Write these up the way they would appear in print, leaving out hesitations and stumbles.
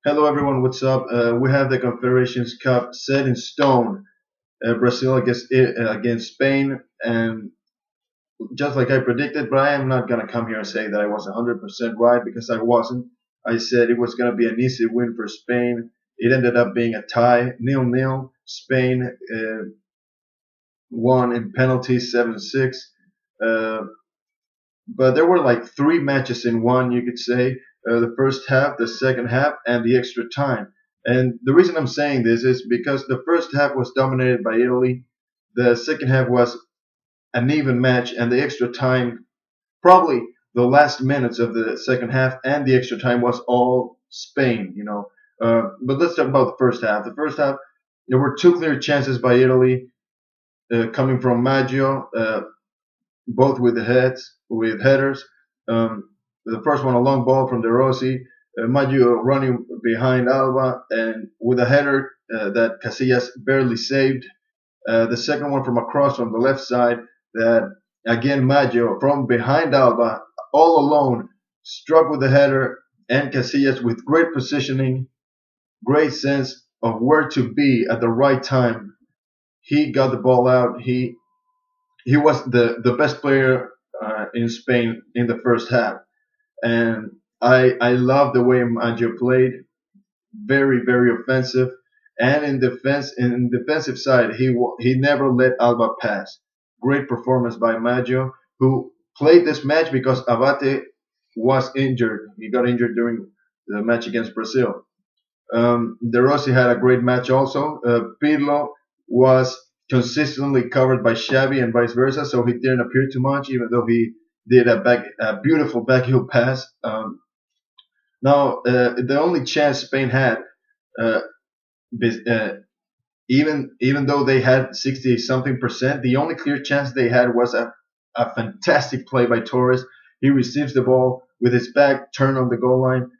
Hello everyone, what's up? We have the Confederations Cup set in stone. Brazil against Spain, and just like I predicted, but I am not gonna come here and say that I was 100% right because I wasn't. I said it was gonna be an easy win for Spain. It ended up being a tie, 0-0. Spain won in penalties, 7-6. Uh, but there were like three matches in one, you could say. The first half, the second half, and the extra time. And the reason I'm saying this is because the first half was dominated by Italy. The second half was an even match, and the extra time, probably the last minutes of the second half, and the extra time was all Spain. But let's talk about the first half. The first half, there were two clear chances by Italy coming from Maggio. Both with headers. The first one, a long ball from De Rossi, Maggio running behind Alba, and with a header that Casillas barely saved. The second one from across from the left side, that again Maggio from behind Alba, all alone, struck with the header, and Casillas with great positioning, great sense of where to be at the right time. He got the ball out. He was the best player in Spain in the first half, and I love the way Maggio played. Very very offensive, and in defensive side he never let Alba pass. Great performance by Maggio, who played this match because Abate was injured. He got injured during the match against Brazil. De Rossi had a great match also. Pirlo was consistently covered by Xavi and vice versa, so he didn't appear too much, even though he did a beautiful backheel pass. Now, the only chance Spain had, uh, uh, even though they had 60 something percent, the only clear chance they had was a fantastic play by Torres. He receives the ball with his back turned on the goal line.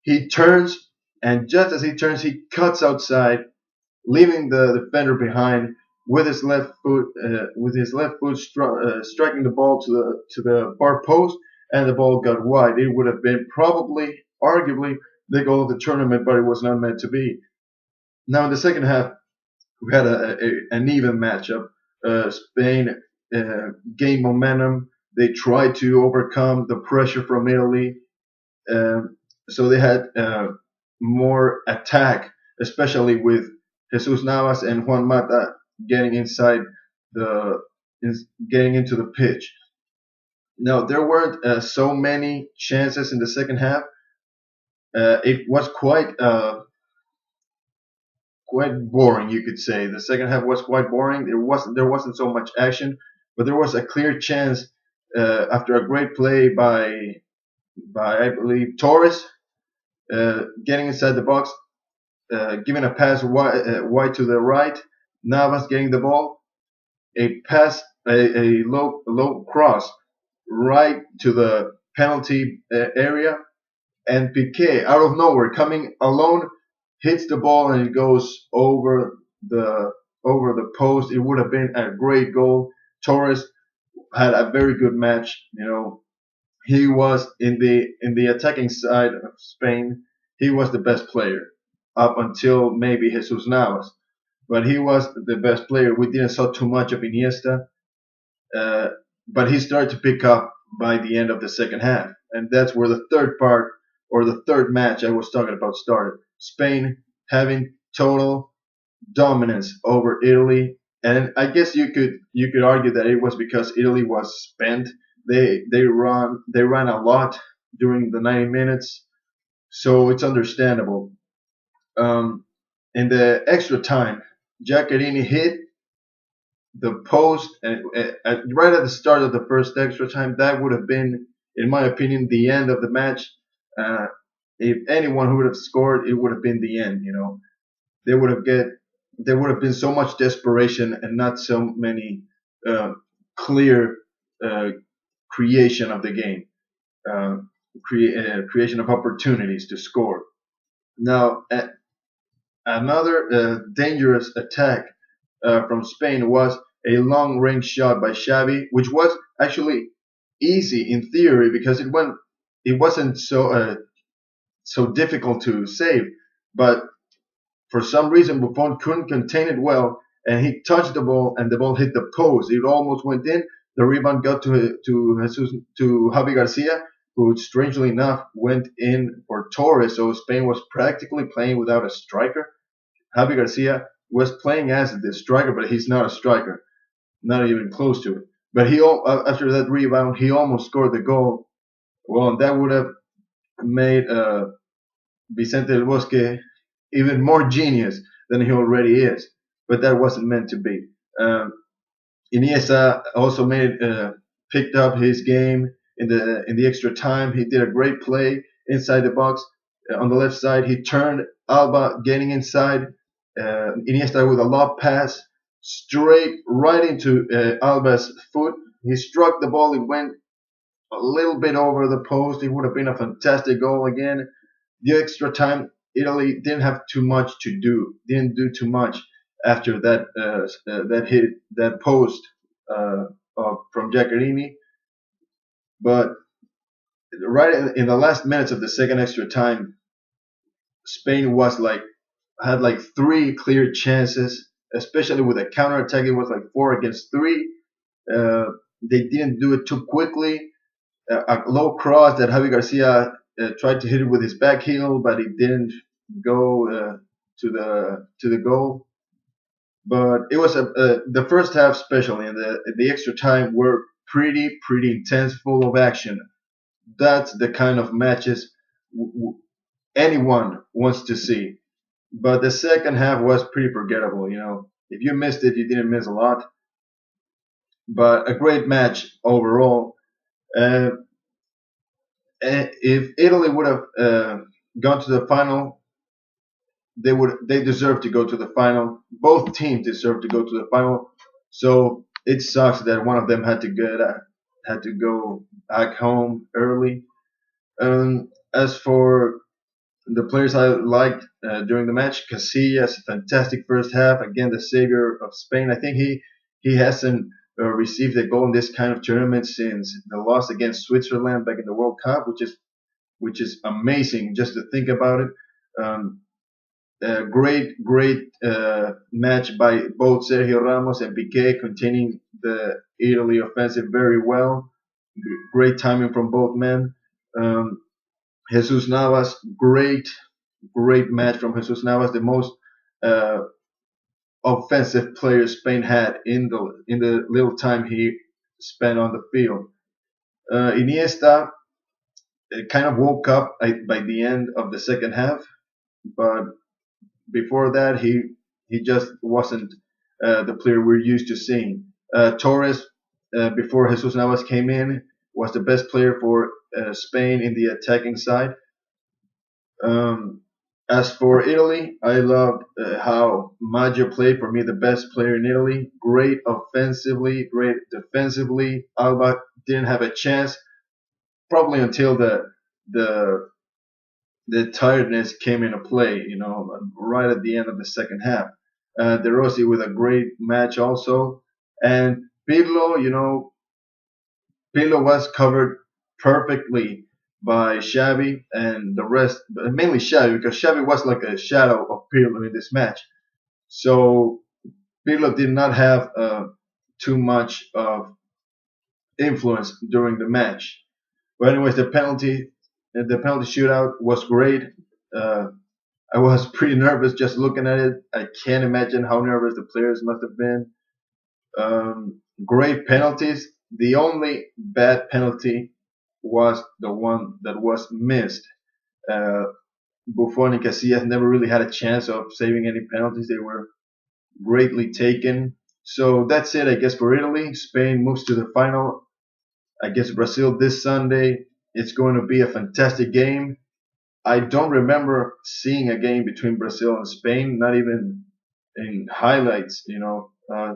He turns, and just as he turns, he cuts outside, leaving the defender behind with his left foot. Striking the ball to the far post, and the ball got wide. It would have been probably, arguably, the goal of the tournament, but it was not meant to be. Now in the second half, we had an even matchup. Spain gained momentum. They tried to overcome the pressure from Italy. So they had more attack, especially with Jesus Navas and Juan Mata getting inside the getting into the pitch. Now there weren't so many chances in the second half. It was quite boring, you could say. The second half was quite boring. There wasn't so much action, but there was a clear chance after a great play by I believe Torres, getting inside the box, giving a pass wide to the right. Navas getting the ball, a pass, a low cross right to the penalty area, and Piqué out of nowhere coming alone hits the ball and it goes the over the post. It would have been a great goal. Torres had a very good match. He was in the attacking side of Spain. He was the best player up until maybe Jesus Navas, but he was the best player. We didn't saw too much of Iniesta, uh, but he started to pick up by the end of the second half, and that's where the third part or the third match I was talking about started. Spain having total dominance over Italy, and I guess you could argue that it was because Italy was spent. They ran a lot during the 90 minutes, so it's understandable. Um, in the extra time, Giaccherini hit the post, and right at the start of the first extra time, that would have been, in my opinion, the end of the match. Uh, if anyone who would have scored, it would have been the end. They would have get there would have been so much desperation and not so many uh, clear uh, creation of the game, uh, creation of opportunities to score. Now, another dangerous attack from Spain was a long range shot by Xavi, which was actually easy in theory because it wasn't so difficult to save. But for some reason, Buffon couldn't contain it well, and he touched the ball, and the ball hit the post. It almost went in. The rebound got to Javi Garcia, who strangely enough went in for Torres. So Spain was practically playing without a striker. Javi Garcia was playing as the striker, but he's not a striker, not even close to it. But after that rebound, he almost scored the goal. Well, that would have made Vicente del Bosque even more genius than he already is. But that wasn't meant to be. Um, Iniesta also picked up his game in the extra time. He did a great play inside the box on the left side. He turned Alba getting inside. Iniesta with a lob pass straight right into Alba's foot. He struck the ball. It went a little bit over the post. It would have been a fantastic goal again. The extra time, Italy didn't have too much to do. Didn't do too much after that hit that post uh, from Giaccherini. But right in the last minutes of the second extra time, Spain had like three clear chances, especially with a counter attack. It was like 4 against 3. Uh, they didn't do it too quickly. A low cross that Javi Garcia tried to hit it with his back heel, but it didn't go to the goal. But it was the first half, especially and the extra time, were pretty intense, full of action. That's the kind of matches anyone wants to see. But the second half was pretty forgettable. If you missed it, you didn't miss a lot. But a great match overall. Uh, if Italy would have gone to the final, they deserve to go to the final. Both teams deserve to go to the final. So it sucks that one of them had to go back home early. As for the players I liked during the match, Casillas, fantastic first half. Again, the savior of Spain. I think he hasn't received a goal in this kind of tournament since the loss against Switzerland back in the World Cup, which is amazing just to think about it. Um, great match by both Sergio Ramos and Piqué, containing the Italy offensive very well. Great timing from both men. Um, Jesus Navas, great match from Jesus Navas, the most uh, offensive player Spain had in the little time he spent on the field. Iniesta kind of woke up by the end of the second half, but before that he just wasn't the player we're used to seeing. Torres, before Jesus Navas came in, was the best player for Spain in the attacking side. Um, as for Italy, I loved how Maggio played. For me, the best player in Italy. Great offensively, great defensively. Alba didn't have a chance, probably until the the tiredness came into play. Right at the end of the second half. De Rossi with a great match also, and Pirlo. Pirlo was covered perfectly by Xavi and the rest, mainly Xavi, because Xavi was like a shadow of Pirlo in this match. So Pirlo did not have too much of influence during the match. But anyways, the penalty shootout was great. Uh, I was pretty nervous just looking at it. I can't imagine how nervous the players must have been. Great penalties. The only bad penalty was the one that was missed. Uh, Buffon and Casillas never really had a chance of saving any penalties. They were greatly taken. So that's it, I guess, for Italy. Spain moves to the final. I guess Brazil this Sunday. It's going to be a fantastic game. I don't remember seeing a game between Brazil and Spain, not even in highlights.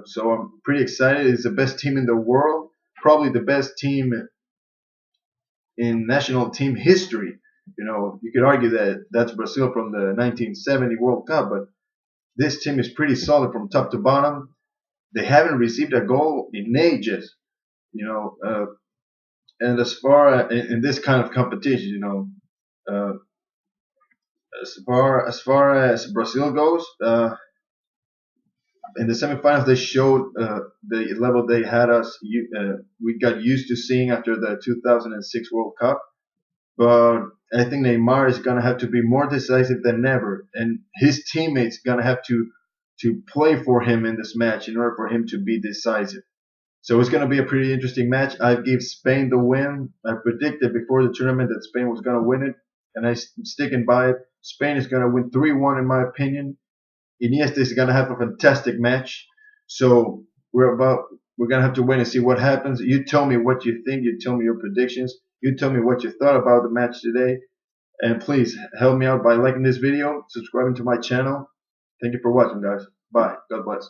So I'm pretty excited. It's the best team in the world, probably the best team in national team history. You could argue that that's Brazil from the 1970 World Cup, but this team is pretty solid from top to bottom. They haven't received a goal in ages. You know, and as far in this kind of competition, uh, As far as Brazil goes, in the semifinals they showed the level they had us. We got used to seeing after the 2006 World Cup. But I think Neymar is gonna have to be more decisive than ever, and his teammates gonna have to play for him in this match in order for him to be decisive. So it's gonna be a pretty interesting match. I gave Spain the win. I predicted before the tournament that Spain was gonna win it, and I'm sticking by it. Spain is gonna win 3-1 in my opinion. Iniesta is gonna have a fantastic match. So we're gonna have to wait and see what happens. You tell me what you think. You tell me your predictions. You tell me what you thought about the match today. And please help me out by liking this video, subscribing to my channel. Thank you for watching, guys. Bye. God bless.